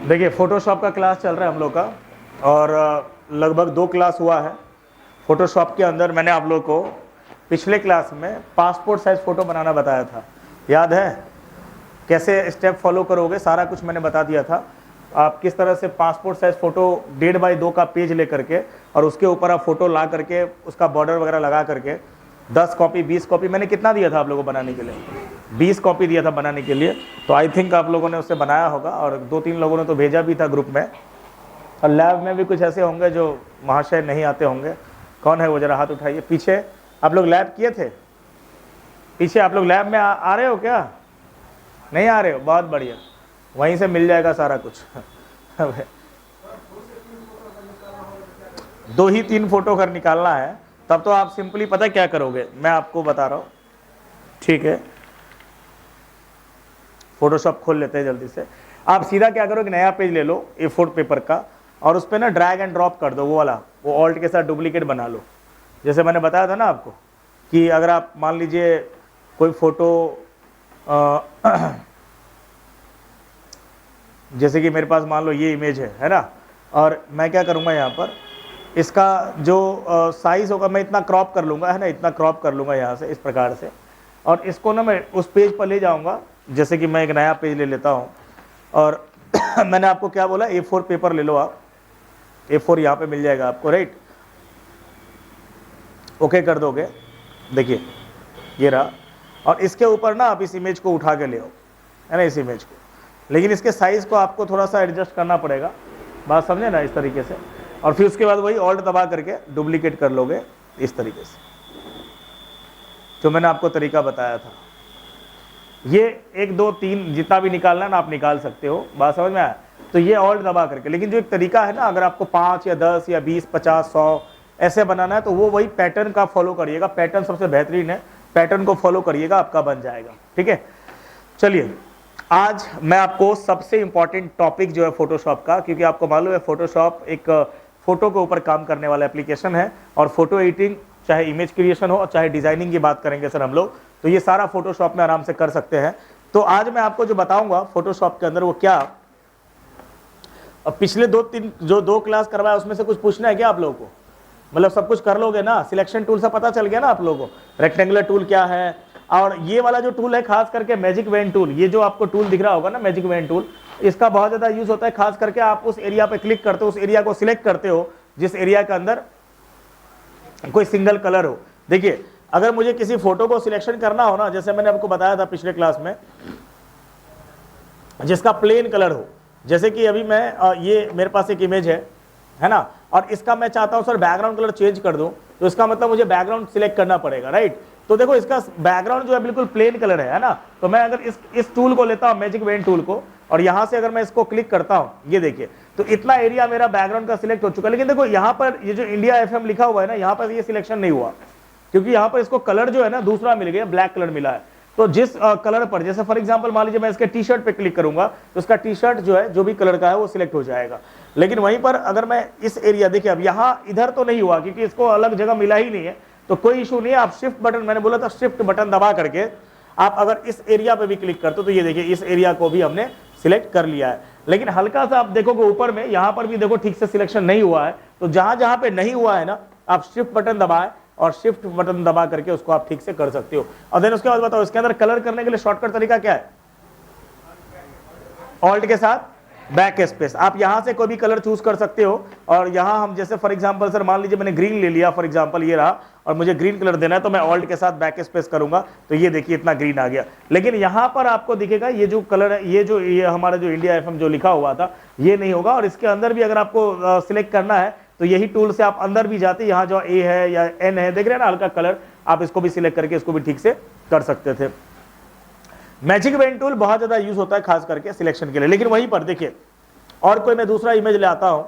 देखिए फ़ोटोशॉप का क्लास चल रहा है हम लोग का, और लगभग 2 क्लास हुआ है। फ़ोटोशॉप के अंदर मैंने आप लोग को पिछले क्लास में पासपोर्ट साइज़ फ़ोटो बनाना बताया था, याद है? कैसे स्टेप फॉलो करोगे सारा कुछ मैंने बता दिया था। आप किस तरह से पासपोर्ट साइज़ फ़ोटो 1.5x2 का पेज ले करके और उसके ऊपर आप फ़ोटो ला करके उसका बॉर्डर वगैरह लगा करके 10 कॉपी 20 कॉपी मैंने कितना दिया था आप लोगों को बनाने के लिए? 20 कॉपी दिया था बनाने के लिए। तो आई थिंक आप लोगों ने उससे बनाया होगा, और 2-3 लोगों ने तो भेजा भी था ग्रुप में। और लैब में भी कुछ ऐसे होंगे जो महाशय नहीं आते होंगे। कौन है वो, जरा हाथ उठाइए। पीछे आप लोग लैब किए थे? पीछे आप लोग लैब में आ रहे हो क्या? नहीं आ रहे हो? बहुत बढ़िया, वहीं से मिल जाएगा सारा कुछ। 2 ही 3 फोटो अगर निकालना है तब तो आप सिंपली पता क्या करोगे, मैं आपको बता रहा हूँ, ठीक है? फोटोशॉप खोल लेते हैं जल्दी से। आप सीधा क्या करो कि नया पेज ले लो A4 पेपर का, और उस पर ना ड्रैग एंड ड्रॉप कर दो, वो वाला, वो ऑल्ट के साथ डुप्लीकेट बना लो। जैसे मैंने बताया था ना आपको कि अगर आप मान लीजिए कोई फ़ोटो जैसे कि मेरे पास मान लो ये इमेज है ना, और मैं क्या करूँगा यहाँ पर इसका जो साइज़ होगा मैं इतना क्रॉप कर लूँगा, है ना, इतना क्रॉप कर लूँगा यहाँ से इस प्रकार से, और इसको ना मैं उस पेज पर ले जाऊँगा। जैसे कि मैं एक नया पेज ले लेता हूँ, और मैंने आपको क्या बोला, A4 पेपर ले लो आप, A4 यहाँ पे मिल जाएगा आपको, राइट? ओके कर दोगे, देखिए ये रहा, और इसके ऊपर ना आप इस इमेज को उठा के ले आओ, है ना, इस इमेज को। लेकिन इसके साइज़ को आपको थोड़ा सा एडजस्ट करना पड़ेगा, बात समझे ना, इस तरीके से। और फिर उसके बाद वही ऑल्ट दबा करके डुप्लीकेट कर लोगे इस तरीके से, जो मैंने आपको तरीका बताया था। ये 1 2 3 जितना भी निकालना है ना आप निकाल सकते हो, बात समझ में आया? तो ये ऑल्ट दबा करके। लेकिन जो एक तरीका है ना, अगर आपको 5 या 10 या 20 50 100 ऐसे बनाना है तो वो वही पैटर्न का फॉलो करिएगा। पैटर्न सबसे बेहतरीन है, पैटर्न को फॉलो करिएगा, आपका बन जाएगा, ठीक है? चलिए, आज मैं आपको सबसे इंपॉर्टेंट टॉपिक जो है फोटोशॉप का, क्योंकि आपको मालूम है फोटोशॉप एक फोटो के ऊपर काम करने वाला एप्लीकेशन है, और फोटो एडिटिंग चाहे इमेज क्रिएशन हो और चाहे डिजाइनिंग की बात करेंगे सर हम लोग, तो ये सारा फोटोशॉप में आराम से कर सकते हैं। तो आज मैं आपको जो बताऊंगा फोटोशॉप के अंदर वो क्या, अब पिछले 2 क्लास करवाया उसमें से कुछ पूछना है क्या आप लोगों को? मतलब सब कुछ कर लोगे ना? सिलेक्शन टूल से पता चल गया ना आप लोगों को, रेक्टेंगुलर टूल क्या है, और ये वाला जो टूल है खास करके मैजिक वेन टूल, ये जो आपको टूल दिख रहा होगा ना मैजिक वेन टूल, इसका बहुत ज़्यादा यूज होता है। खास करके आप उस एरिया पे क्लिक करते हो, उस एरिया को सिलेक्ट करते हो जिस एरिया के अंदर कोई सिंगल कलर हो। देखिए, अगर मुझे किसी फोटो को सिलेक्शन करना हो ना, जैसे मैंने आपको बताया था पिछले क्लास में, जिसका प्लेन कलर हो, जैसे कि अभी मैं ये मेरे पास एक इमेज है ना, और इसका मैं चाहता हूं सर बैकग्राउंड कलर चेंज कर दूं, तो इसका मतलब मुझे बैकग्राउंड सिलेक्ट करना पड़ेगा, राइट? तो देखो इसका बैकग्राउंड जो है बिल्कुल प्लेन कलर है ना, तो मैं अगर इस टूल को लेता हूं, मैजिक वेन टूल को, और यहां से अगर मैं इसको क्लिक करता हूं, ये देखिए, तो इतना एरिया मेरा बैकग्राउंड का सिलेक्ट हो चुका है। लेकिन देखो यहाँ पर ये जो इंडिया FM लिखा हुआ है ना, यहाँ पर ये सिलेक्शन नहीं हुआ, क्योंकि यहाँ पर इसको कलर जो है ना दूसरा मिल गया, ब्लैक कलर मिला है। तो जिस कलर पर, जैसे फॉर एग्जांपल मान लीजिए मैं इसके टी शर्ट पे क्लिक करूंगा, तो इसका टी शर्ट जो है जो भी कलर का है वो सिलेक्ट हो जाएगा। लेकिन वहीं पर अगर मैं इस एरिया, देखिए अब यहाँ इधर तो नहीं हुआ क्योंकि इसको अलग जगह मिला ही नहीं है, तो कोई इशू नहीं है। आप शिफ्ट बटन, मैंने बोला था शिफ्ट बटन दबा करके आप अगर इस एरिया पे भी क्लिक करते हो तो ये देखिए इस एरिया को भी हमने सिलेक्ट कर लिया है। लेकिन हल्का सा आप देखोगे ऊपर में, यहाँ पर भी देखो ठीक से सिलेक्शन नहीं हुआ है। तो जहां जहां पे नहीं हुआ है ना, आप शिफ्ट बटन दबाएं और शिफ्ट बटन दबा करके उसको आप ठीक से कर सकते हो। और देन उसके बाद बताओ इसके अंदर कलर करने के लिए शॉर्टकट तरीका क्या है? ऑल्ट के साथ बैक स्पेस, आप यहां से कोई भी कलर चूज कर सकते हो। और यहां हम जैसे फॉर एग्जांपल सर मान लीजिए मैंने ग्रीन ले लिया फॉर एग्जांपल, ये रहा, और मुझे ग्रीन कलर देना है, तो मैं ऑल्ट के साथ बैक स्पेस करूंगा, तो ये देखिए इतना ग्रीन आ गया। लेकिन यहां पर आपको दिखेगा ये जो कलर है, ये हमारा जो इंडिया FM जो लिखा हुआ था ये नहीं होगा। और इसके अंदर भी अगर आपको सिलेक्ट करना है तो यही टूल से आप अंदर भी जाते, यहाँ जो A है या N है, देख रहे हैं ना हल्का कलर, आप इसको भी सिलेक्ट करके इसको भी ठीक से कर सकते थे। मैजिक वेन टूल बहुत ज्यादा यूज होता है खास करके सिलेक्शन के लिए। लेकिन वहीं पर देखिए और कोई मैं दूसरा इमेज ले आता हूं,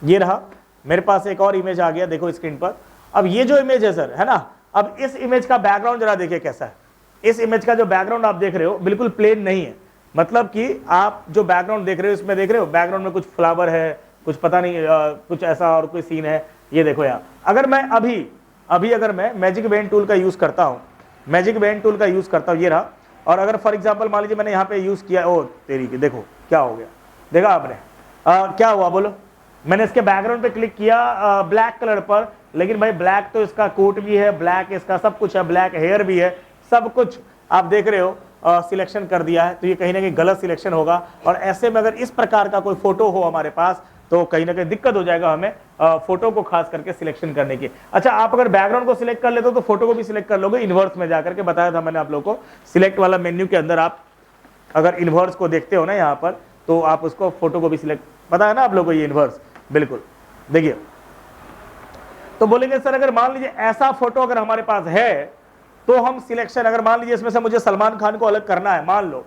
ये रहा मेरे पास एक और इमेज आ गया, देखो स्क्रीन पर। अब ये जो इमेज है सर, है ना, अब इस इमेज का बैकग्राउंड जरा देखिए कैसा है। इस इमेज का जो बैकग्राउंड आप देख रहे हो बिल्कुल प्लेन नहीं है, मतलब कि आप जो बैकग्राउंड देख रहे हो इसमें देख रहे हो बैकग्राउंड में कुछ फ्लावर है, कुछ पता नहीं कुछ ऐसा और कोई सीन है। ये देखो यार, अगर मैं अभी अगर मैं मैजिक वेन टूल का यूज करता हूं, मैजिक वेन टूल का यूज करता हूं, ये रहा, और अगर फॉर एग्जांपल मान लीजिए मैंने यहाँ पे यूज़ किया, ओ तेरी की, देखो क्या हो गया, देखा आपने क्या हुआ बोलो, मैंने इसके बैकग्राउंड पे क्लिक किया ब्लैक कलर पर, लेकिन भाई ब्लैक तो इसका कोट भी है, ब्लैक इसका सब कुछ है, ब्लैक हेयर भी है, सब कुछ आप देख रहे हो, सिलेक्शन कर दिया है, तो ये कहीं ना कहीं गलत सिलेक्शन होगा। और ऐसे में अगर इस प्रकार का कोई फोटो हो हमारे पास तो कहीं ना कहीं दिक्कत हो जाएगा हमें फोटो को खास करके सिलेक्शन करने की। अच्छा, आप अगर बैकग्राउंड को सिलेक्ट कर लेते हो तो फोटो को भी सिलेक्ट कर लोगे इन्वर्स में जाकर के, बताया था मैंने आप लोगों को, सिलेक्ट वाला मेन्यू के अंदर आप अगर इन्वर्स को देखते हो ना यहाँ पर, तो आप उसको फोटो को भी सिलेक्ट, पता है ना आप लोगों को ये इन्वर्स, बिल्कुल देखिए। तो बोलेंगे सर अगर मान लीजिए ऐसा फोटो अगर हमारे पास है तो हम सिलेक्शन, अगर मान लीजिए इसमें से मुझे सलमान खान को अलग करना है, मान लो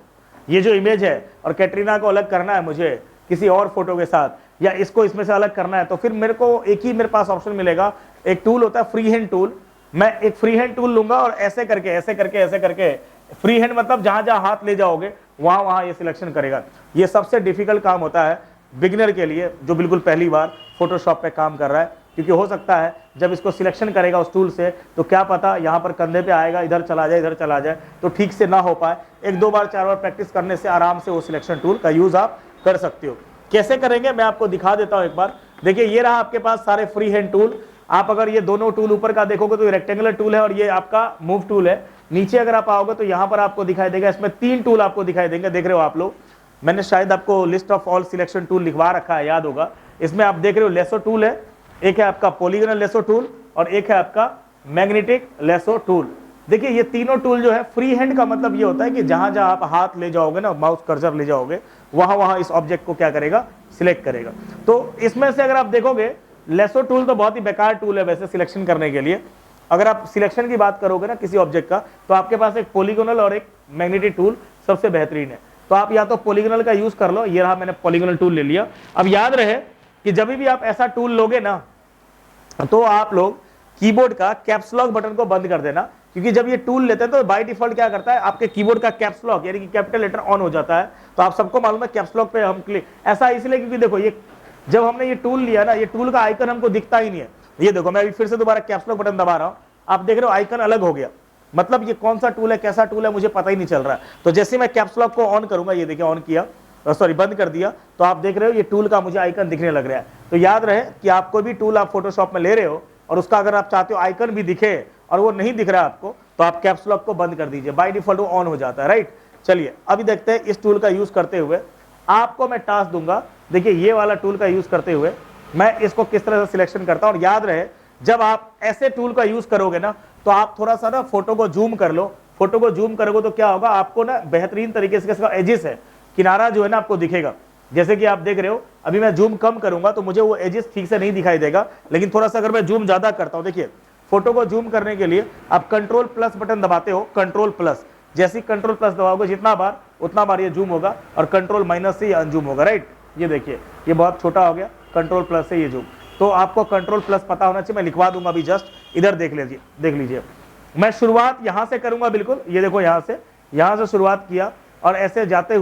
ये जो इमेज है, और कैटरीना को अलग करना है मुझे किसी और फोटो के साथ, या इसको इसमें से अलग करना है, तो फिर मेरे को एक ही मेरे पास ऑप्शन मिलेगा, एक टूल होता है फ्री हैंड टूल, मैं एक फ्री हैंड टूल लूंगा और ऐसे करके ऐसे करके ऐसे करके, फ्री हैंड मतलब जहां जहां हाथ ले जाओगे वहां वहां ये सिलेक्शन करेगा। ये सबसे डिफिकल्ट काम होता है बिगिनर के लिए जो बिल्कुल पहली बार फोटोशॉप पे काम कर रहा है, क्योंकि हो सकता है जब इसको सिलेक्शन करेगा उस टूल से तो क्या पता यहाँ पर कंधे पे आएगा, इधर चला जाए इधर चला जाए, तो ठीक से ना हो पाए। एक दो बार चार बार प्रैक्टिस करने से आराम से वो सिलेक्शन टूल का यूज आप कर सकते हो। कैसे करेंगे मैं आपको दिखा देता हूँ एक बार। देखिए ये रहा आपके पास सारे फ्री हैंड टूल। आप अगर ये दोनों टूल ऊपर का देखोगे तो ये रेक्टेंगुलर टूल है और ये आपका मूव टूल है। नीचे अगर आप आओगे तो यहाँ पर आपको दिखाई देगा, इसमें 3 टूल आपको दिखाई देंगे, देख रहे हो आप लोग। मैंने शायद आपको list of all selection tool लिखवा रखा है, याद होगा। इसमें आप देख रहे हो लेसो टूल है, एक है आपका पॉलीगोनल लेसो टूल और एक है आपका मैग्नेटिक लेसो टूल। देखिए ये तीनों टूल जो है फ्री हैंड का मतलब ये होता है कि जहां जहां आप हाथ ले जाओगे ना, माउस कर्सर ले जाओगे, वहां वहां इस ऑब्जेक्ट को क्या करेगा, सिलेक्ट करेगा। तो इसमें से अगर आप देखोगे लेसो टूल तो बहुत ही बेकार टूल है वैसे सिलेक्शन करने के लिए। अगर आप सिलेक्शन की बात करोगे ना किसी ऑब्जेक्ट का, तो आपके पास एक पॉलीगोनल और एक मैग्नेटिक टूल सबसे बेहतरीन है। तो आप या तो पॉलीगोनल का यूज कर लो, ये रहा मैंने पॉलीगोनल टूल ले लिया। अब याद रहे कि जब भी आप ऐसा टूल लोगे ना तो आप लोग कीबोर्ड का कैप्स लॉक बटन को बंद कर देना, क्योंकि जब ये टूल लेते हैं तो बाय डिफॉल्ट क्या करता है, आपके कीबोर्ड का कैप्स लॉक यानी कि कैपिटल लेटर ऑन हो जाता है। तो आप सबको मालूम है कैप्स लॉक पे हम क्लिक, ऐसा इसलिए क्योंकि देखो ये जब हमने ये टूल लिया ना, ये टूल का आइकन हमको दिखता ही नहीं है। ये देखो मैं अभी फिर से दोबारा कैप्स लॉक बटन दबा रहा हूं, आप देख रहे हो आइकन अलग हो गया, मतलब ये कौन सा टूल है कैसा टूल है मुझे पता ही नहीं चल रहा है। तो जैसे मैं कैप्स लॉक को ऑन करूंगा, ये देखिए ऑन किया, सॉरी बंद कर दिया, तो आप देख रहे हो ये टूल का मुझे आइकन दिखने लग रहा है। तो याद रहे कि आपको भी टूल आप फोटोशॉप में ले रहे हो और उसका अगर आप चाहते हो आइकन भी दिखे और वो नहीं दिख रहा है आपको, तो आप कैप्स लॉक को बंद कर दीजिए, बाय डिफॉल्ट वो ऑन हो जाता है, राइट। चलिए अभी देखते हैं इस टूल का यूज करते हुए आपको मैं टास्क दूंगा। देखिए ये वाला टूल का यूज करते हुए मैं इसको किस तरह से सिलेक्शन करता हूं। और याद रहे जब आप ऐसे टूल का यूज करोगे ना तो आप थोड़ा सा ना फोटो को जूम कर लो। फोटो को जूम करोगे तो क्या होगा, आपको ना बेहतरीन तरीके से इसका एजिस है, किनारा जो है ना आपको दिखेगा। जैसे कि आप देख रहे हो अभी मैं जूम कम करूंगा तो मुझे वो एजिस ठीक से नहीं दिखाई देगा, लेकिन थोड़ा सा अगर मैं जूम ज्यादा करता हूं, देखिए फोटो को जूम करने के लिए आप कंट्रोल प्लस बटन दबाते हो, कंट्रोल प्लस, जैसे कंट्रोल प्लस दबाओगे जितना बार उतना बार ये जूम होगा और कंट्रोल माइनस से ये अनजूम होगा, राइट। ये देखिए ये बहुत छोटा हो गया, कंट्रोल प्लस से ये जूम। तो आपको कंट्रोल प्लस पता होना चाहिए, मैं लिखवा दूंगा अभी जस्ट, इधर देख लीजिए। मैं शुरुआत यहां से करूंगा, बिल्कुल ये देखो यहां से शुरुआत किया और ऐसे जाते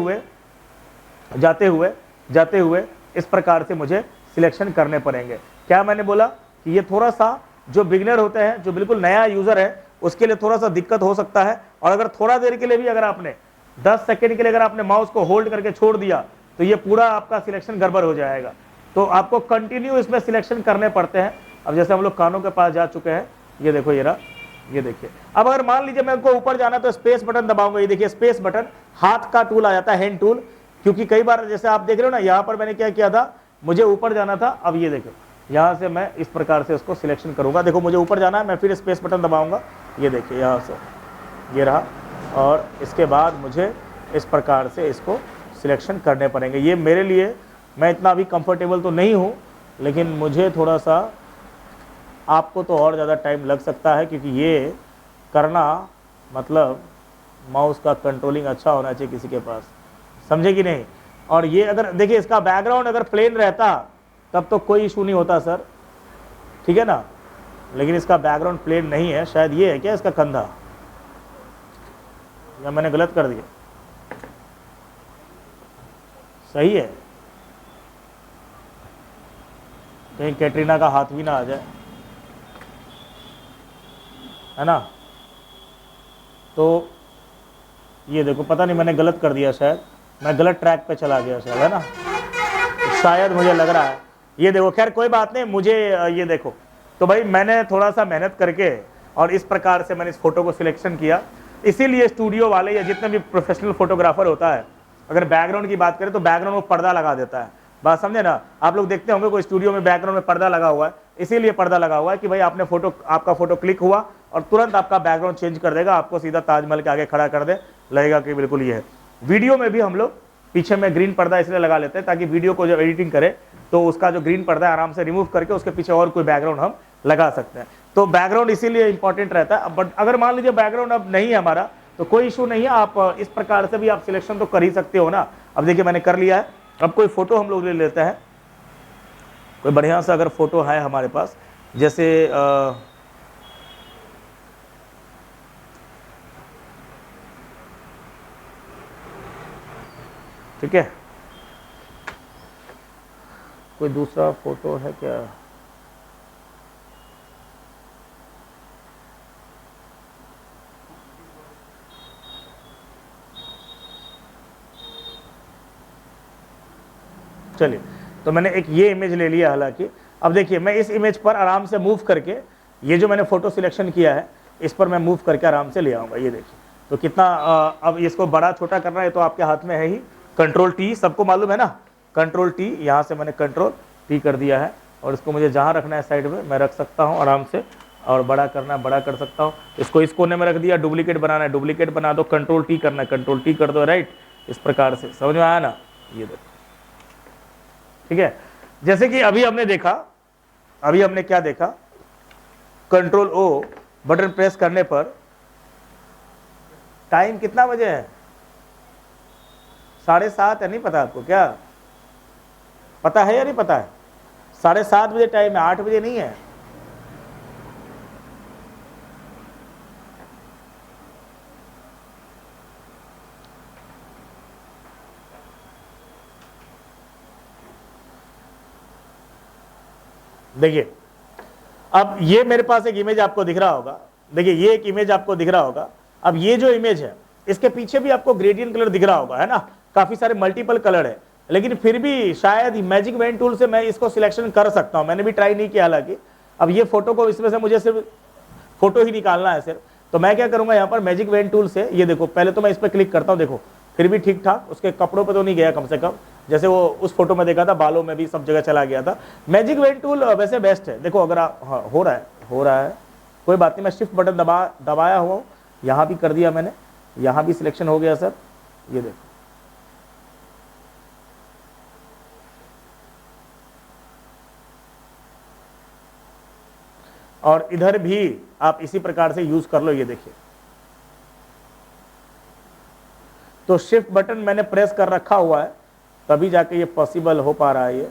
हुए इस प्रकार से मुझे सिलेक्शन करने पड़ेंगे। क्या मैंने बोला कि ये थोड़ा सा जो बिगिनर होते हैं, जो बिल्कुल नया यूजर है, उसके लिए थोड़ा सा दिक्कत हो सकता है। और अगर थोड़ा देर के लिए भी अगर आपने 10 सेकंड के लिए अगर आपने माउस को होल्ड करके छोड़ दिया तो ये पूरा आपका सिलेक्शन गड़बड़ हो जाएगा। तो आपको कंटिन्यू इसमें सिलेक्शन करने पड़ते हैं। अब जैसे हम लोग कानों के पास जा चुके हैं, ये देखो ये रहा, ये देखिए। अब अगर मान लीजिए मैं उनको ऊपर जाना तो स्पेस बटन दबाऊंगा, ये देखिए स्पेस बटन हाथ का टूल आ जाता है, हैंड टूल। क्योंकि कई बार जैसे आप देख रहे हो ना, यहाँ पर मैंने क्या किया था, मुझे ऊपर जाना था। अब ये देखो यहाँ से मैं इस प्रकार से उसको सिलेक्शन करूंगा, देखो मुझे ऊपर जाना है, मैं फिर स्पेस बटन दबाऊंगा, ये देखिए यहाँ से ये रहा, और इसके बाद मुझे इस प्रकार से इसको सिलेक्शन करने पड़ेंगे। ये मेरे लिए, मैं इतना अभी कंफर्टेबल तो नहीं हूँ, लेकिन मुझे थोड़ा सा, आपको तो और ज़्यादा टाइम लग सकता है, क्योंकि ये करना मतलब माउस का कंट्रोलिंग अच्छा होना चाहिए किसी के पास, समझे कि नहीं। और ये अगर देखिए इसका बैकग्राउंड अगर प्लेन रहता तब तो कोई इशू नहीं होता सर, ठीक है ना, लेकिन इसका बैकग्राउंड प्लेन नहीं है। शायद ये है क्या इसका कंधा, या मैंने गलत कर दिया, सही है, कहीं कैटरीना का हाथ भी ना आ जाए, है ना। तो ये देखो, पता नहीं मैंने गलत कर दिया, शायद मैं गलत ट्रैक पे चला गया शायद, है ना, शायद मुझे लग रहा है। ये देखो, खैर कोई बात नहीं, मुझे ये देखो, तो भाई मैंने थोड़ा सा मेहनत करके और इस प्रकार से मैंने इस फोटो को सिलेक्शन किया। इसीलिए स्टूडियो वाले या जितने भी प्रोफेशनल फोटोग्राफर होता है, अगर बैकग्राउंड की बात करें तो बैकग्राउंड में पर्दा लगा देता है। बात समझे ना, आप लोग देखते होंगे कोई स्टूडियो में बैकग्राउंड में पर्दा लगा हुआ है, इसीलिए पर्दा लगा हुआ है कि भाई आपने फोटो, आपका फोटो क्लिक हुआ और तुरंत आपका बैकग्राउंड चेंज कर देगा, आपको सीधा ताजमहल के आगे खड़ा कर दे, लगेगा कि बिल्कुल ये है। वीडियो में भी हम लोग पीछे में ग्रीन पर्दा इसलिए लगा लेते हैं ताकि वीडियो को जब एडिटिंग करें तो उसका जो ग्रीन पर्दा है आराम से रिमूव करके उसके पीछे और कोई बैकग्राउंड हम लगा सकते हैं। तो बैकग्राउंड इसीलिए इंपॉर्टेंट रहता है। बट अगर मान लीजिए बैकग्राउंड अब नहीं है हमारा तो कोई इशू नहीं है, आप इस प्रकार से भी आप सिलेक्शन तो कर ही सकते हो ना। अब देखिए मैंने कर लिया है। अब कोई फोटो हम लोग ले लेते हैं, कोई बढ़िया सा अगर फोटो है हमारे पास, जैसे ठीक है, कोई दूसरा फोटो है क्या? चलिए, तो मैंने एक ये इमेज ले लिया। हालांकि अब देखिए मैं इस इमेज पर आराम से मूव करके, ये जो मैंने फोटो सिलेक्शन किया है इस पर मैं मूव करके आराम से ले आऊँगा। ये देखिए तो कितना, अब इसको बड़ा छोटा करना है तो आपके हाथ में है ही, कंट्रोल टी, सबको मालूम है ना, कंट्रोल टी, यहाँ से मैंने कंट्रोल टी कर दिया है और इसको मुझे जहाँ रखना है साइड में मैं रख सकता हूँ आराम से, और बड़ा करना है बड़ा कर सकता हूँ। इसको इस कोने में रख दिया, डुप्लीकेट बनाना है डुप्लीकेट बना दो, कंट्रोल टी करना है कंट्रोल टी कर दो, राइट। इस प्रकार से समझ में आया ना, ये देखो ठीक है। जैसे कि अभी हमने देखा, अभी हमने क्या देखा, कंट्रोल ओ बटन प्रेस करने पर टाइम कितना बजे है, 7:30 है। नहीं पता आपको क्या, पता है या नहीं पता है? 7:30 बजे टाइम है, 8 बजे नहीं है। देखिए अब ये मेरे पास एक इमेज आपको दिख रहा होगा, देखिए ये एक इमेज आपको दिख रहा होगा। अब ये जो इमेज है इसके पीछे भी आपको ग्रेडियंट कलर दिख रहा होगा, है ना, काफी सारे मल्टीपल कलर है, लेकिन फिर भी शायद मैजिक वेन टूल से मैं इसको सिलेक्शन कर सकता हूं। मैंने भी ट्राई नहीं किया हालांकि। अब ये फोटो को इसमें से मुझे सिर्फ फोटो ही निकालना है सिर्फ, तो मैं क्या करूंगा यहाँ पर मैजिक वेन टूल से, ये देखो पहले तो मैं इस पर क्लिक करता हूँ, देखो फिर भी ठीक ठाक, उसके कपड़ों पे तो नहीं गया कम से कम, जैसे वो उस फोटो में देखा था बालों में भी सब जगह चला गया था। मैजिक वेन टूल वैसे बेस्ट है। देखो अगर आप, हाँ हो रहा है कोई बात नहीं, मैं शिफ्ट बटन दबाया हुआ हूँ, यहाँ भी कर दिया मैंने, यहाँ भी सिलेक्शन हो गया सर, ये देखो और इधर भी आप इसी प्रकार से यूज कर लो। ये देखिए तो शिफ्ट बटन मैंने प्रेस कर रखा हुआ है तभी जाके ये पॉसिबल हो पा रहा है ये।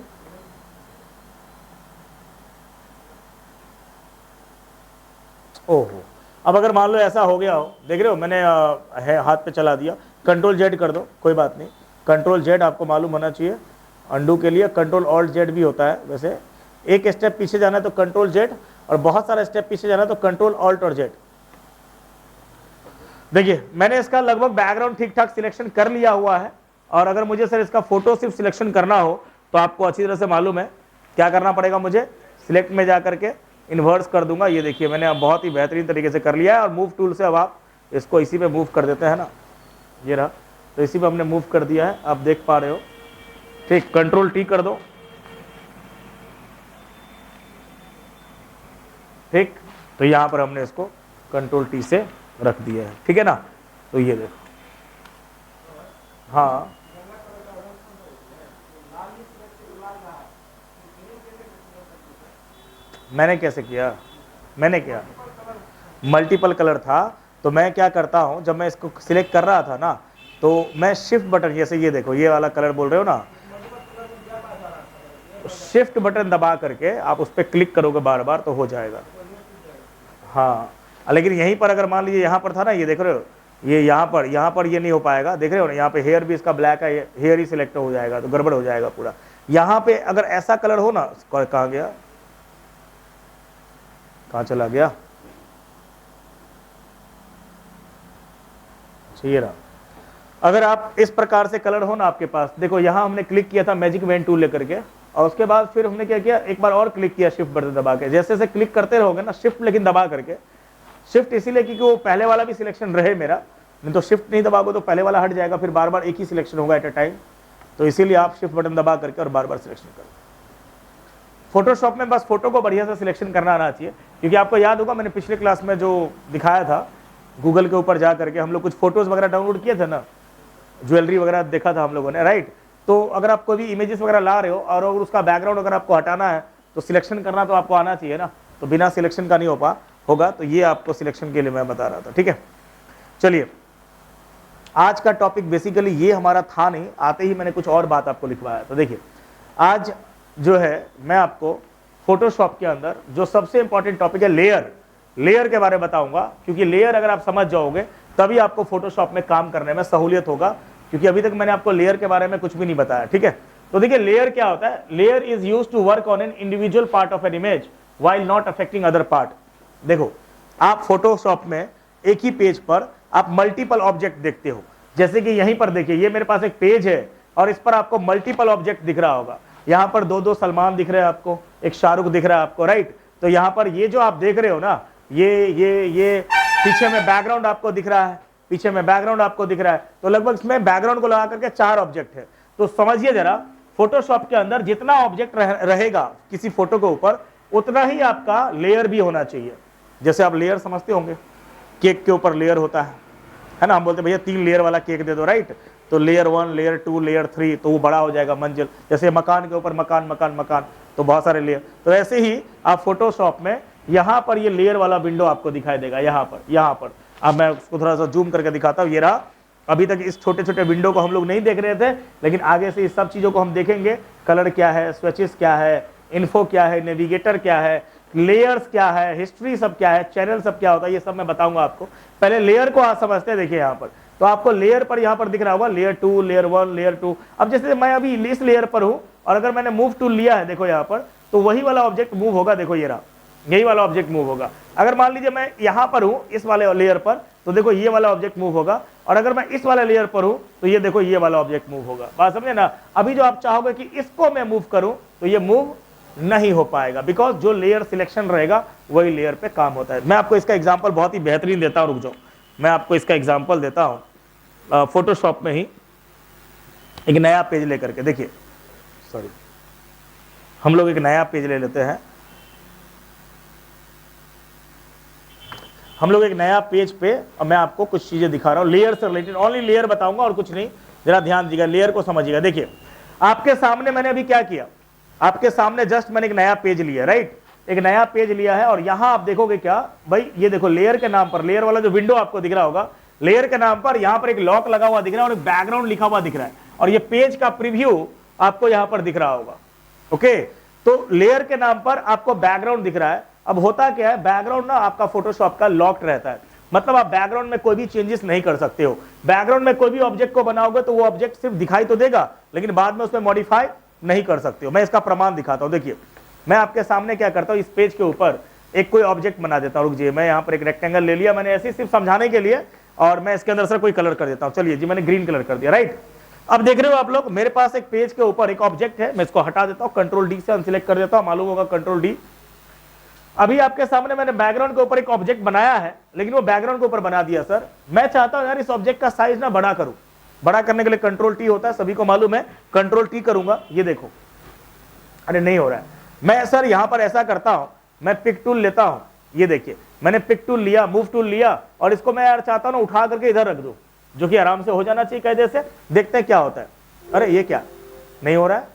ओहो, अब अगर मान लो ऐसा हो गया हो, देख रहे हो मैंने है हाथ पे चला दिया, कंट्रोल जेड कर दो कोई बात नहीं, कंट्रोल जेड आपको मालूम होना चाहिए, अंडू के लिए कंट्रोल ऑल्ट जेड भी होता है। वैसे एक स्टेप पीछे जाना है तो कंट्रोल जेड, और बहुत सारा स्टेप पीछे जाना है तो कंट्रोल ऑल्ट और जेड। देखिए मैंने इसका लगभग बैकग्राउंड ठीक ठाक सिलेक्शन कर लिया हुआ है, और अगर मुझे सर इसका फोटो सिर्फ सिलेक्शन करना हो तो आपको अच्छी तरह से मालूम है क्या करना पड़ेगा मुझे, सिलेक्ट में जा करके इन्वर्स कर दूंगा। ये देखिए मैंने अब बहुत ही बेहतरीन तरीके से कर लिया है, और मूव टूल से अब आप इसको इसी पे मूव कर देते हैं ना, ये रहा, तो इसी पे हमने मूव कर दिया है, आप देख पा रहे हो ठीक। कंट्रोल टी कर दो ठीक, तो यहां पर हमने इसको कंट्रोल टी से रख दिया है, ठीक है ना। तो ये देखो, हाँ मैंने कैसे किया, मैंने क्या मल्टीपल कलर था, तो मैं क्या करता हूं, जब मैं इसको सिलेक्ट कर रहा था ना तो मैं शिफ्ट बटन, जैसे ये देखो ये वाला कलर बोल रहे हो ना, शिफ्ट बटन दबा करके आप उस पर क्लिक करोगे बार बार तो हो जाएगा। हाँ लेकिन यहीं पर अगर मान लीजिए यहाँ पर था ना, ये देख रहे हो ये यहाँ पर ये नहीं हो पाएगा, देख रहे हो ना यहाँ पे हेयर भी इसका ब्लैक है, हेयर ही सिलेक्ट हो जाएगा तो गड़बड़ हो जाएगा पूरा। यहाँ पे अगर ऐसा कलर हो ना, कहाँ गया, कहाँ चला गया, ये रहा, अगर आप इस प्रकार से कलर हो ना आपके पास, देखो यहाँ हमने क्लिक किया था मैजिक पेन टूल लेकर के, और उसके बाद फिर हमने क्या किया, एक बार और क्लिक किया शिफ्ट बटन दबा के, जैसे जैसे क्लिक करते रहोगे ना, शिफ्ट लेकिन दबा करके, शिफ्ट इसीलिए क्योंकि वो पहले वाला भी सिलेक्शन रहे मेरा, नहीं तो शिफ्ट नहीं दबाओगे तो पहले वाला हट जाएगा, फिर बार बार एक ही सिलेक्शन होगा एट अ टाइम, तो इसीलिए आप शिफ्ट बटन दबा करके और बार बार सिलेक्शन करो। फोटोशॉप में बस फोटो को बढ़िया से सिलेक्शन करना आना चाहिए, क्योंकि आपको याद होगा मैंने पिछले क्लास में जो दिखाया था, गूगल के ऊपर जा करके हम लोग कुछ फोटोज वगैरह डाउनलोड किए थे ना, ज्वेलरी वगैरह देखा था हम लोगों ने, राइट। तो अगर आप कोई भी इमेजेस वगैरह ला रहे हो और अगर उसका बैकग्राउंड अगर आपको हटाना है तो सिलेक्शन करना तो आपको आना चाहिए ना, तो बिना सिलेक्शन का नहीं होगा, तो ये आपको सिलेक्शन के लिए मैं बता रहा था, ठीक है। चलिए, आज का टॉपिक बेसिकली ये हमारा था नहीं, आते ही मैंने कुछ और बात आपको लिखवाया। तो देखिए, आज जो है मैं आपको फोटोशॉप के अंदर जो सबसे इंपॉर्टेंट टॉपिक है लेयर के बारे में बताऊंगा, क्योंकि लेयर अगर आप समझ जाओगे तभी आपको फोटोशॉप में काम करने में सहूलियत होगा, क्योंकि अभी तक मैंने आपको लेयर के बारे में कुछ भी नहीं बताया, ठीक है। तो देखिए, लेयर क्या होता है, layer is used to work on an individual part of an image while not affecting other part. देखो, आप फोटोशॉप में एक ही पेज पर आप मल्टीपल ऑब्जेक्ट देखते हो, जैसे कि यहीं पर देखिए, ये मेरे पास एक पेज है और इस पर आपको मल्टीपल ऑब्जेक्ट दिख रहा होगा, यहाँ पर दो सलमान दिख रहे हैं आपको, एक शाहरुख दिख रहा है आपको, राइट। तो यहाँ पर ये जो आप देख रहे हो ना, ये पीछे में बैकग्राउंड आपको दिख रहा है, पीछे में बैकग्राउंड आपको दिख रहा है, तो लगभग इसमें बैकग्राउंड को लगा करके 4 ऑब्जेक्ट है। तो समझिए जरा, फोटोशॉप के अंदर जितना ऑब्जेक्ट रहेगा किसी फोटो के ऊपर, उतना ही आपका लेयर भी होना चाहिए। जैसे आप लेयर समझते होंगे, केक के ऊपर लेयर होता है ना, हम बोलते भैया 3 लेयर वाला केक दे दो, राइट। तो लेयर 1, लेयर 2, लेयर 3, तो वो बड़ा हो जाएगा मंजिल, जैसे मकान के ऊपर मकान, तो बहुत सारे लेयर। तो ऐसे ही आप फोटोशॉप में यहाँ पर ये लेयर वाला विंडो आपको दिखाई देगा, यहाँ पर। अब मैं उसको थोड़ा सा जूम करके दिखाता हूँ, ये रहा। अभी तक इस छोटे छोटे विंडो को हम लोग नहीं देख रहे थे, लेकिन आगे से इस सब चीज़ों को हम देखेंगे, कलर क्या है, स्विचेस क्या है, इन्फो क्या है, नेविगेटर क्या है, लेयर्स क्या है, हिस्ट्री सब क्या है, चैनल सब क्या होता है, ये सब मैं बताऊंगा आपको। पहले लेयर को आप समझते हैं। देखिए यहाँ पर तो आपको लेयर पर यहाँ पर दिख रहा होगा लेयर 2, लेयर 1, लेयर 2। अब जैसे मैं अभी इस लेयर पर हूँ और अगर मैंने मूव टूल लिया है, देखो यहाँ पर, तो वही वाला ऑब्जेक्ट मूव होगा, देखो ये रहा, यही वाला ऑब्जेक्ट मूव होगा। अगर मान लीजिए मैं यहाँ पर हूँ इस वाले लेयर पर, तो देखो ये वाला ऑब्जेक्ट मूव होगा, और अगर मैं इस वाले लेयर पर हूँ तो ये देखो ये वाला ऑब्जेक्ट मूव होगा। बात समझे ना। अभी जो आप चाहोगे कि इसको मैं मूव करूँ तो ये मूव नहीं हो पाएगा, बिकॉज जो लेयर सिलेक्शन रहेगा वही लेयर पे काम होता है। मैं आपको इसका एग्जांपल बहुत ही बेहतरीन देता हूँ, रुक जाओ, मैं आपको इसका एग्जांपल देता हूँ। फोटोशॉप में ही एक नया पेज लेकर के, देखिए, सॉरी, हम लोग एक नया पेज ले लेते हैं। हम लोग एक नया पेज पे, और मैं आपको कुछ चीजें दिखा रहा हूँ लेयर से रिलेटेड, ओनली लेयर बताऊंगा और कुछ नहीं। जरा ध्यान दीजिएगा, लेयर को समझिएगा। देखिए, आपके सामने मैंने अभी क्या किया, आपके सामने जस्ट मैंने एक नया पेज लिया, राइट, एक नया पेज लिया है, और यहां आप देखोगे क्या भाई, ये देखो लेयर के नाम पर, लेयर वाला जो विंडो आपको दिख रहा होगा, लेयर के नाम पर यहां पर एक लॉक लगा हुआ दिख रहा है और एक बैकग्राउंड लिखा हुआ दिख रहा है, और ये पेज का प्रीव्यू आपको यहां पर दिख रहा होगा। ओके, तो लेयर के नाम पर आपको बैकग्राउंड दिख रहा है। अब होता क्या है, बैकग्राउंड ना आपका फोटोशॉप का लॉक्ड रहता है, मतलब आप बैकग्राउंड में कोई भी चेंजेस नहीं कर सकते हो। बैकग्राउंड में कोई भी ऑब्जेक्ट को बनाओगे तो वो ऑब्जेक्ट सिर्फ दिखाई तो देगा, लेकिन बाद में उसमें मॉडिफाई नहीं कर सकते हो। मैं इसका प्रमाण दिखाता हूं। देखिए, मैं आपके सामने क्या करता हूं, इस पेज के ऊपर एक कोई ऑब्जेक्ट बना देता हूं। रुक जी, मैं यहाँ पर एक रेक्टेंगल ले लिया मैंने, ऐसे सिर्फ समझाने के लिए, और मैं इसके अंदर सर कोई कलर कर देता हूं। चलिए जी, मैंने ग्रीन कलर कर दिया, राइट। अब देख रहे हो आप लोग, मेरे पास एक पेज के ऊपर एक ऑब्जेक्ट है, मैं इसको हटा देता हूं, कंट्रोल डी से अनसिलेक्ट कर देता हूं, मालूम होगा कंट्रोल डी। अभी आपके सामने मैंने बैकग्राउंड के ऊपर एक ऑब्जेक्ट बनाया है, लेकिन वो बैकग्राउंड के ऊपर बना दिया। सर मैं चाहता हूं यार इस ऑब्जेक्ट का साइज ना बड़ा करूं, बड़ा करने के लिए कंट्रोल टी होता है, सभी को मालूम है, कंट्रोल टी करूंगा, ये देखो, अरे नहीं हो रहा है। मैं सर यहां पर ऐसा करता हूं, मैं पिक टूल लेता हूं, ये देखिए मैंने पिक टूल लिया, मूव टूल लिया, और इसको मैं यार चाहता हूं ना उठा करके इधर रख दूं, जो कि आराम से हो जाना चाहिए कायदे से। देखते हैं क्या होता है। अरे ये क्या नहीं हो रहा है,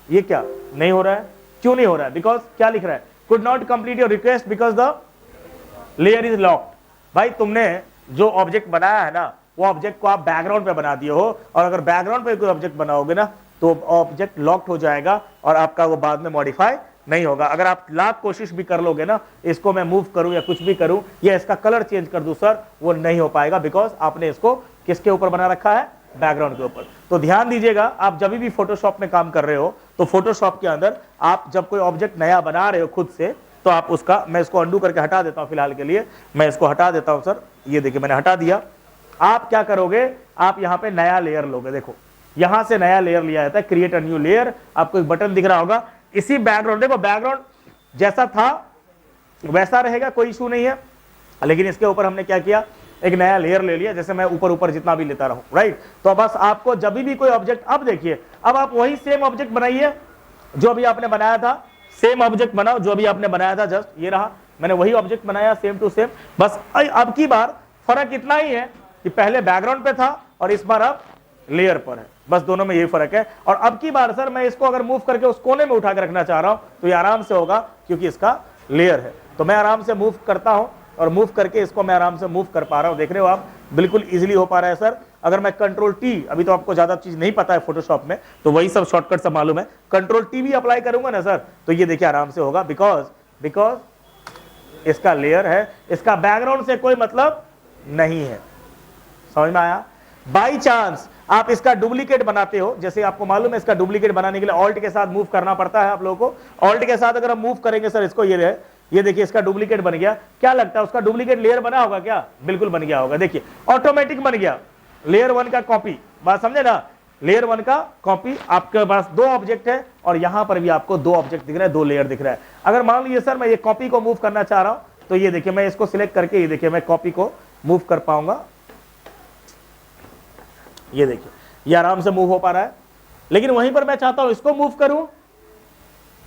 ये क्या नहीं हो रहा है, क्यों नहीं हो रहा है? बिकॉज क्या लिख रहा है, could not complete your request because the layer is locked. भाई तुमने जो ऑब्जेक्ट बनाया है ना, वो ऑब्जेक्ट को आप बैकग्राउंड पे बना दिए हो, और अगर बैकग्राउंड पे कोई ऑब्जेक्ट बनाओगे ना तो ऑब्जेक्ट लॉक्ड हो जाएगा और आपका वो बाद में मॉडिफाई नहीं होगा। अगर आप लाख कोशिश भी कर लोगे ना, इसको मैं मूव करूं या कुछ भी करूं या इसका कलर चेंज कर दूं सर, वो नहीं हो पाएगा, बिकॉज आपने इसको किसके ऊपर बना रखा है, बैकग्राउंड के ऊपर। तो ध्यान दीजिएगा, आप जब भी फोटोशॉप में काम कर रहे हो तो फोटोशॉप के अंदर आप जब कोई ऑब्जेक्ट नया बना रहे हो खुद से, तो आप उसका, मैं इसको अंडू करके हटा देता हूं फिलहाल के लिए, मैं इसको हटा देता हूं सर, ये देखिए मैंने हटा दिया। आप क्या करोगे, आप यहां पे नया लेयर लोगे। देखो यहां से नया लेयर लिया जाता है, क्रिएट अ न्यू लेयर। आपको एक बटन दिख रहा होगा, इसी बैकग्राउंड, देखो बैकग्राउंड जैसा था वैसा रहेगा, कोई इशू नहीं है, लेकिन इसके ऊपर हमने क्या किया, एक नया लेयर ले लिया, जैसे मैं ऊपर ऊपर जितना भी लेता रहूं, राइट। तो बस आपको जब भी कोई ऑब्जेक्ट, अब देखिए अब आप वही सेम ऑब्जेक्ट बनाइए जो अभी आपने बनाया था, सेम ऑब्जेक्ट बनाओ जो अभी आपने बनाया था, जस्ट ये रहा, मैंने वही ऑब्जेक्ट बनाया सेम टू सेम। बस अब की बार फर्क इतना ही है कि पहले बैकग्राउंड पे था और इस बार अब लेयर पर है, बस दोनों में यही फर्क है। और अब की बार सर मैं इसको अगर मूव करके उस कोने में उठा के रखना चाह रहा हूं तो ये आराम से होगा, क्योंकि इसका लेयर है। तो मैं आराम से मूव करता हूं और मूव करके इसको मैं आराम से मूव कर पा रहा हूं। देख रहे हो आप, बिल्कुल इजीली हो पा रहा है सर। अगर मैं कंट्रोल टी, अभी तो आपको ज्यादा चीज नहीं पता है फोटोशॉप में, तो वही सब शॉर्टकट सब मालूम है, कंट्रोल टी भी अप्लाई करूंगा ना सर, तो ये देखिए आराम से होगा, बिकॉज इसका लेयर है, इसका बैकग्राउंड से कोई मतलब नहीं है। समझ में आया? बाई चांस आप इसका डुप्लीकेट बनाते हो, जैसे आपको मालूम है इसका डुप्लीकेट बनाने के लिए ऑल्ट के साथ मूव करना पड़ता है आप लोगों को। ऑल्ट के साथ अगर हम मूव करेंगे सर इसको, ये देखिए इसका डुप्लीकेट बन गया। क्या लगता है उसका डुप्लीकेट लेयर बना होगा क्या? बिल्कुल बन गया होगा, देखिए ऑटोमेटिक बन गया, लेयर 1 का कॉपी। बात समझे ना, लेयर 1 का कॉपी। आपके पास 2 ऑब्जेक्ट है और यहां पर भी आपको 2 ऑब्जेक्ट दिख रहे हैं, 2 लेयर दिख रहा है। अगर मान लीजिए सर मैं ये कॉपी को मूव करना चाह रहा हूं, तो ये देखिए मैं इसको सिलेक्ट करके, ये देखिए मैं कॉपी को मूव कर पाऊंगा, ये देखिए ये आराम से मूव हो पा रहा है। लेकिन वहीं पर मैं चाहता हूं इसको मूव करूं,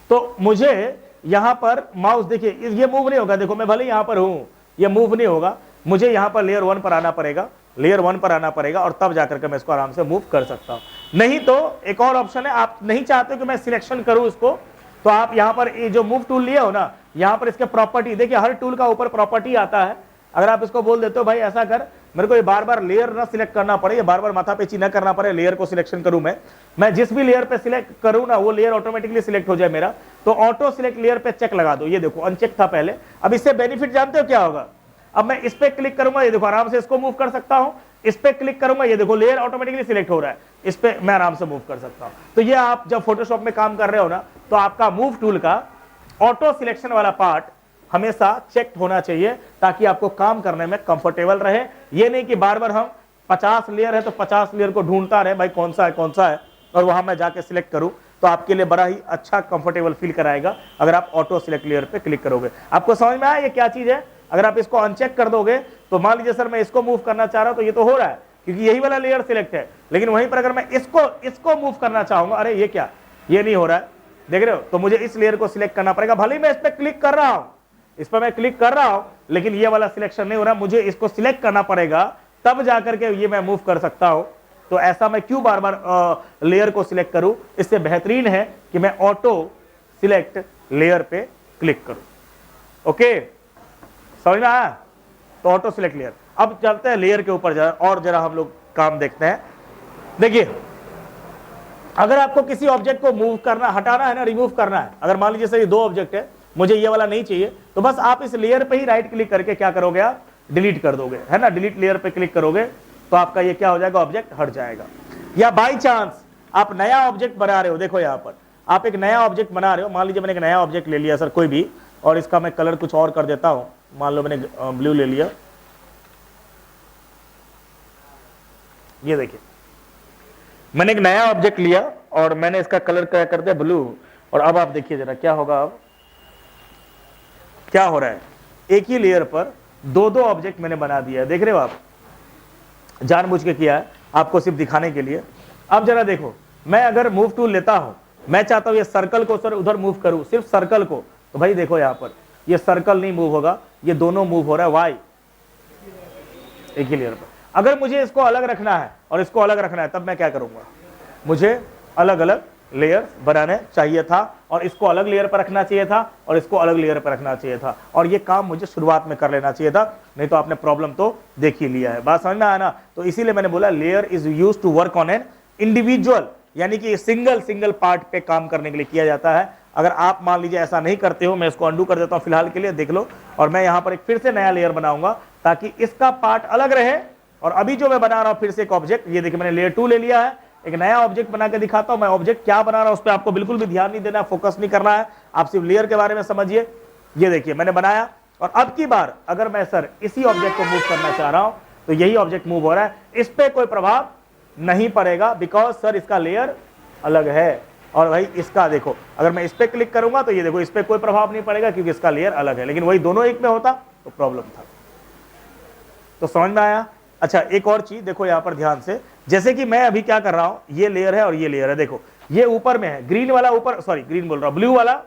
तो मुझे यहां पर माउस, देखिए ये मूव नहीं होगा। देखो मैं भले यहां पर हूं, ये मूव नहीं होगा, मुझे यहां पर लेयर 1 पर आना पड़ेगा, लेयर 1 पर आना पड़ेगा, और तब जाकर के मैं इसको आराम से मूव कर सकता हूं। नहीं तो एक और ऑप्शन है, आप नहीं चाहते कि मैं सिलेक्शन करूं इसको, तो आप यहां पर ये जो मूव टूल लिए हो ना, यहां पर इसके प्रॉपर्टी, देखिए हर टूल का ऊपर प्रॉपर्टी आता है। अगर आप इसको बोल देते हो भाई ऐसा कर, मेरे को ये बार बार लेयर ना सिलेक्ट करना पड़े, ये बार बार माथा पेची ना करना पड़े, लेयर को सिलेक्शन करूं मैं जिस भी लेयर पे सिलेक्ट करूं ना, वो लेयर ऑटोमेटिकली सिलेक्ट हो जाए मेरा, तो ऑटो सिलेक्ट लेयर पे चेक लगा दो। ये देखो अनचेक था पहले, अब इससे बेनिफिट जानते हो क्या होगा? अब मैं इस पे क्लिक करूंगा, ये देखो आराम से इसको मूव कर सकता हूं, इस पे क्लिक करूंगा, ये देखो लेयर ऑटोमेटिकली सिलेक्ट हो रहा है, इस पे मैं आराम से मूव कर सकता हूं। तो ये आप जब फोटोशॉप में काम कर रहे हो ना, तो आपका मूव टूल का ऑटो सिलेक्शन वाला पार्ट हमेशा चेक होना चाहिए, ताकि आपको काम करने में कंफर्टेबल रहे। ये नहीं कि बार बार हम 50 लेयर है तो 50 लेयर को ढूंढता रहे भाई कौन सा है, और वहां मैं जाके सिलेक्ट करूं, तो आपके लिए बड़ा ही अच्छा कंफर्टेबल फील कराएगा अगर आप ऑटो सिलेक्ट लेयर पे क्लिक करोगे। आपको समझ में आया ये क्या चीज है? अगर आप इसको अनचेक कर दोगे, तो मान लीजिए सर मैं इसको मूव करना चाह रहा हूं, तो ये तो हो रहा है क्योंकि यही वाला लेयर सिलेक्ट है, लेकिन वहीं पर अगर मैं इसको मूव करना चाहूंगा, अरे ये क्या, ये नहीं हो रहा है, देख रहे हो, तो मुझे इस लेयर को सिलेक्ट करना पड़ेगा। भले ही मैं इस पर क्लिक कर रहा हूं, इस पर मैं क्लिक कर रहा हूं, लेकिन ये वाला सिलेक्शन नहीं हो रहा, मुझे इसको सिलेक्ट करना पड़ेगा, तब जाकर के ये मैं मूव कर सकता हूं। तो ऐसा मैं क्यों बार बार लेयर को सिलेक्ट करूं? इससे बेहतरीन है कि मैं ऑटो सिलेक्ट लेयर पे क्लिक करूं। ओके, समझ में आया? तो ऑटो सिलेक्ट लेयर। अब चलते हैं लेयर के ऊपर और जरा हम लोग काम देखते हैं। देखिए अगर आपको किसी ऑब्जेक्ट को मूव करना, हटाना है ना, रिमूव करना है, अगर मान लीजिए सर ये 2 ऑब्जेक्ट है, मुझे ये वाला नहीं चाहिए, तो बस आप इस लेयर पे ही राइट क्लिक करके क्या करोगे, आप डिलीट कर दोगे, है ना, डिलीट लेयर पे क्लिक करोगे तो आपका ये क्या हो जाएगा, ऑब्जेक्ट हट जाएगा। या बाई चांस आप नया ऑब्जेक्ट बना रहे हो, देखो यहां पर आप एक नया ऑब्जेक्ट बना रहे हो, मान लीजिए मैंने एक नया ऑब्जेक्ट ले लिया सर कोई भी, और इसका मैं कलर कुछ और कर देता हूं, मान लो मैंने ब्लू ले लिया, ये देखिए मैंने एक नया ऑब्जेक्ट लिया और मैंने इसका कलर क्या कर दिया, ब्लू। और अब आप देखिए जरा क्या होगा, अब क्या हो रहा है, एक ही लेयर पर 2-2 ऑब्जेक्ट मैंने बना दिया है, देख रहे हो आप, जानबूझ के किया है आपको सिर्फ दिखाने के लिए। अब जरा देखो, मैं अगर मूव टूल लेता हूं, मैं चाहता हूं ये सर्कल को सर उधर मूव करूं, सिर्फ सर्कल को, तो भाई देखो यहां पर ये सर्कल नहीं मूव होगा, ये दोनों मूव हो रहा है, वाई एक ही लेयर पर। अगर मुझे इसको अलग रखना है और इसको अलग रखना है, तब मैं क्या करूंगा, मुझे अलग अलग लेयर बनाने चाहिए था, और इसको अलग लेयर पर रखना चाहिए था, और इसको अलग लेयर पर रखना चाहिए था, और ये काम मुझे शुरुआत में कर लेना चाहिए था, नहीं तो आपने प्रॉब्लम तो देख ही लिया है। बात समझ में आया ना? तो इसीलिए मैंने बोला layer is used to work on an individual, यानी कि सिंगल पार्ट पे काम करने के लिए किया जाता है। अगर आप मान लीजिए ऐसा नहीं करते हो, मैं इसको अंडू कर देता हूं फिलहाल के लिए, देख लो, और मैं यहां पर एक फिर से नया लेयर बनाऊंगा ताकि इसका पार्ट अलग रहे, और अभी जो मैं बना रहा हूं फिर से एक ऑब्जेक्ट, ये देखिए मैंने लेयर 2 ले लिया है, एक नया ऑब्जेक्ट बना के दिखाता हूं। मैं ऑब्जेक्ट क्या बना रहा हूं उस पर आपको बिल्कुल भी ध्यान नहीं देना, फोकस नहीं करना है, आप सिर्फ लेयर के बारे में समझिए। ये देखिए मैंने बनाया, और अब की बार अगर मैं सर इसी ऑब्जेक्ट को मूव करना चाह रहा हूं, तो तो यही ऑब्जेक्ट मूव हो रहा है, इस पे कोई प्रभाव नहीं पड़ेगा, बिकॉज सर इसका लेयर अलग है। और भाई इसका देखो, अगर मैं इस पे क्लिक करूंगा तो ये देखो इस पे कोई प्रभाव नहीं पड़ेगा क्योंकि इसका लेयर अलग है, लेकिन वही दोनों एक में होता तो प्रॉब्लम था। तो समझ में आया? अच्छा, एक और चीज देखो यहां पर ध्यान से, जैसे कि मैं अभी क्या कर रहा हूं, ये लेयर है और ये लेयर है, देखो ये ऊपर में है, ग्रीन वाला ऊपर, सॉरी ग्रीन बोल रहा हूं, ब्लू वाला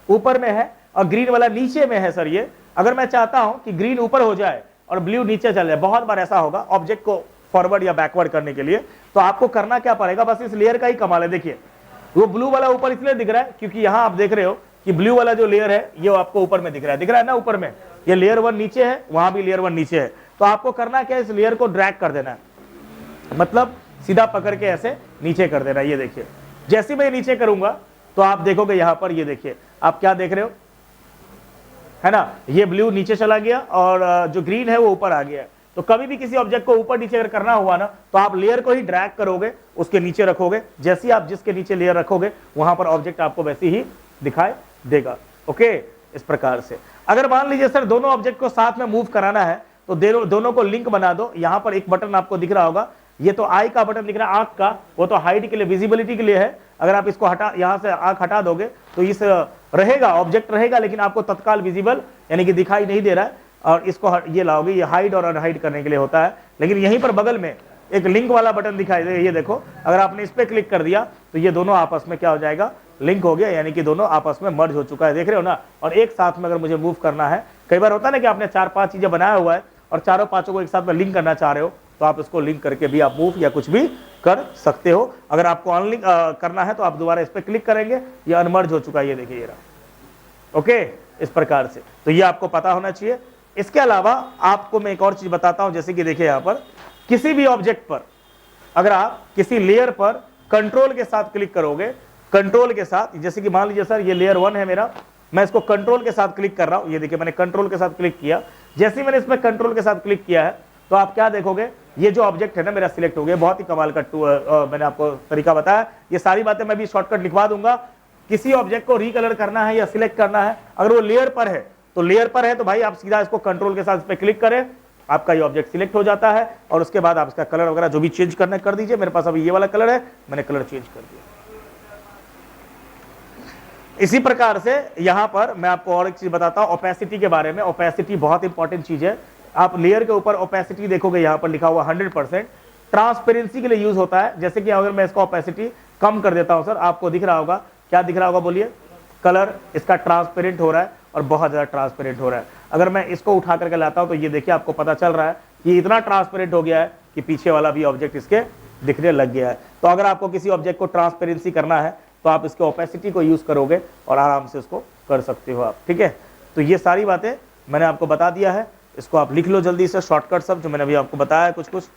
ऊपर में है और ग्रीन वाला नीचे में है। सर ये अगर मैं चाहता हूं कि ग्रीन ऊपर हो जाए और ब्लू नीचे चल जाए, बहुत बार ऐसा होगा ऑब्जेक्ट को फॉरवर्ड या बैकवर्ड करने के लिए, तो आपको करना क्या पड़ेगा, बस इस लेयर का ही कमाल है। देखिए वो ब्लू वाला ऊपर इसलिए दिख रहा है क्योंकि यहां आप देख रहे हो कि ब्लू वाला जो लेयर है ये आपको ऊपर में दिख रहा है ना, ऊपर में ये लेयर 1 नीचे है, वहां भी लेयर 1 नीचे है। तो आपको करना क्या है, इस लेयर को ड्रैग कर देना है, मतलब सीधा पकड़ के ऐसे नीचे कर देना है। ये देखिए जैसे मैं नीचे करूंगा तो आप देखोगे यहां पर, ये देखिए आप क्या देख रहे हो, है ना, ये ब्लू नीचे चला गया और जो ग्रीन है वो ऊपर आ गया है। तो कभी भी किसी ऑब्जेक्ट को ऊपर नीचे अगर करना हुआ ना, तो आप लेयर को ही ड्रैग करोगे, उसके नीचे रखोगे, जैसे ही आप जिसके नीचे लेयर रखोगे वहां पर ऑब्जेक्ट आपको वैसे ही दिखाई देगा। ओके, इस प्रकार से। अगर मान लीजिए सर दोनों ऑब्जेक्ट को साथ में मूव कराना है तो दोनों को लिंक बना दो। यहां पर एक बटन आपको दिख रहा होगा, ये तो आई का बटन दिख रहा है, आंख का, वो तो हाइड के लिए, विजिबिलिटी के लिए है। अगर आप इसको हटा, यहां से आंख हटा दोगे तो इस रहेगा, ऑब्जेक्ट रहेगा, लेकिन आपको तत्काल विजिबल यानी कि दिखाई नहीं दे रहा है। और इसको ये लाओगे, ये हाइड और अनहाइड करने के लिए होता है। लेकिन यहीं पर बगल में एक लिंक वाला बटन दिखाई दे, ये देखो, अगर आपने इस पे क्लिक कर दिया तो ये दोनों आपस में क्या हो जाएगा, लिंक हो गया, यानी कि दोनों आपस में मर्ज हो चुका है। देख रहे हो ना। और एक साथ में अगर मुझे मूव करना है, कई बार होता है ना कि आपने 4-5 चीजें बनाया हुआ है और चारों पांचों को एक साथ में लिंक करना चाह रहे हो, तो आप इसको लिंक करके भी आप मूव या कुछ भी कर सकते हो। अगर आपको अनलिंक करना है तो आप दोबारा इस पे क्लिक करेंगे, ये अनमर्ज हो चुका है, ये देखिए ये रहा। ओके, इस प्रकार से। तो ये आपको पता होना चाहिए। इसके अलावा आपको मैं एक और चीज बताता हूं, जैसे कि देखिए यहां पर किसी भी ऑब्जेक्ट पर अगर आप किसी लेयर पर कंट्रोल के साथ क्लिक करोगे, कंट्रोल के साथ, जैसे कि मान लीजिए सर ये लेयर 1 है मेरा, मैं इसको कंट्रोल के साथ क्लिक कर रहा हूं, ये देखिए मैंने कंट्रोल के साथ क्लिक किया। जैसे ही मैंने इसमें कंट्रोल के साथ क्लिक किया है तो आप क्या देखोगे, ये जो ऑब्जेक्ट है ना मेरा सिलेक्ट हो गया। बहुत ही कमाल का मैंने आपको तरीका बताया। ये सारी बातें मैं भी शॉर्टकट लिखवा दूंगा। किसी ऑब्जेक्ट को रिकलर करना है या सिलेक्ट करना है, अगर वो लेयर पर है तो लेयर पर है तो भाई आप सीधा इसको कंट्रोल के साथ इस पे क्लिक करें, आपका ये ऑब्जेक्ट सिलेक्ट हो जाता है। और उसके बाद आप इसका कलर वगैरह जो भी चेंज करना है कर दीजिए। मेरे पास अभी ये वाला कलर है, मैंने कलर चेंज कर दिया। इसी प्रकार से यहां पर मैं आपको और एक चीज बताता हूं ओपेसिटी के बारे में। ओपेसिटी बहुत इंपॉर्टेंट चीज है। आप लेयर के ऊपर ओपेसिटी देखोगे, यहां पर लिखा हुआ 100%, ट्रांसपेरेंसी के लिए यूज होता है। जैसे कि अगर मैं इसका ओपेसिटी कम कर देता हूं सर, आपको दिख रहा होगा, क्या दिख रहा होगा बोलिए, कलर इसका ट्रांसपेरेंट हो रहा है और बहुत ज्यादा ट्रांसपेरेंट हो रहा है। अगर मैं इसको उठा करके लाता हूं तो ये देखिए आपको पता चल रहा है कि इतना ट्रांसपेरेंट हो गया है कि पीछे वाला भी ऑब्जेक्ट इसके दिखने लग गया है। तो अगर आपको किसी ऑब्जेक्ट को ट्रांसपेरेंसी करना है तो आप इसके ओपेसिटी को यूज करोगे और आराम से उसको कर सकते हो आप। ठीक है, तो ये सारी बातें मैंने आपको बता दिया है। इसको आप लिख लो जल्दी से, शॉर्टकट सब जो मैंने अभी आपको बताया है कुछ कुछ।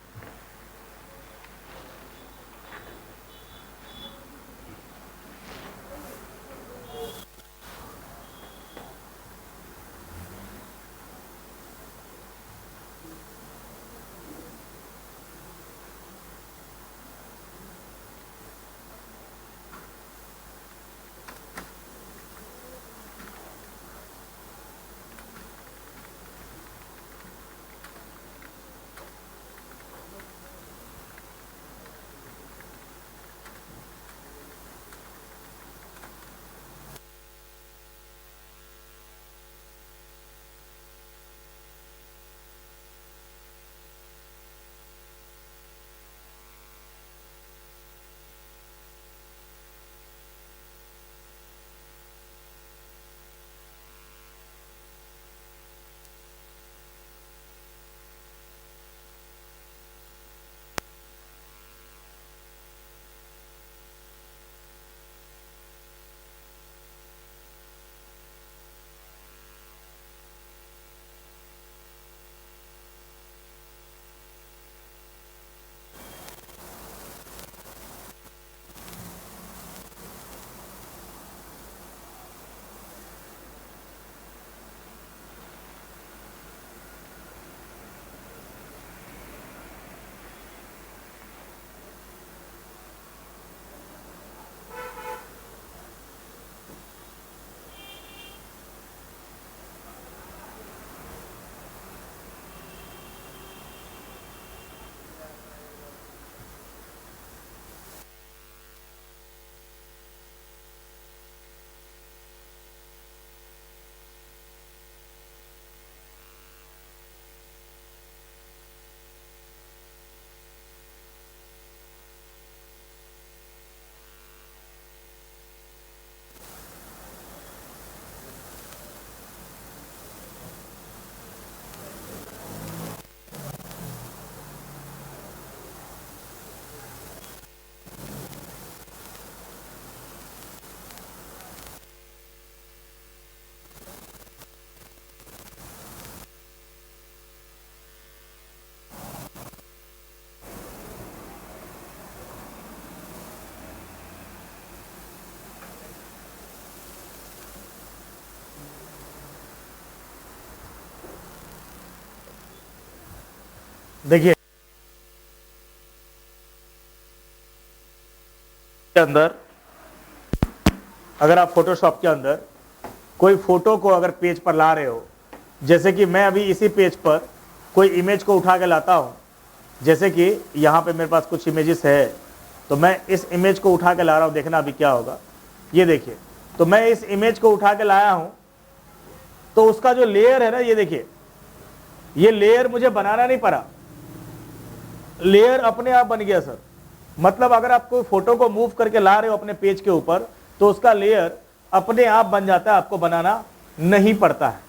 देखिए अंदर अगर आप फोटोशॉप के अंदर कोई फोटो को अगर पेज पर ला रहे हो, जैसे कि मैं अभी इसी पेज पर कोई इमेज को उठा के लाता हूं, जैसे कि यहाँ पे मेरे पास कुछ इमेजेस है, तो मैं इस इमेज को उठा के ला रहा हूं, देखना अभी क्या होगा। ये देखिए, तो मैं इस इमेज को उठा के लाया हूं, तो उसका जो लेयर है ना, ये देखिए, ये लेयर मुझे बनाना नहीं पड़ा, लेयर अपने आप बन गया सर। मतलब अगर आप कोई फोटो को मूव करके ला रहे हो अपने पेज के ऊपर, तो उसका लेयर अपने आप बन जाता है, आपको बनाना नहीं पड़ता है।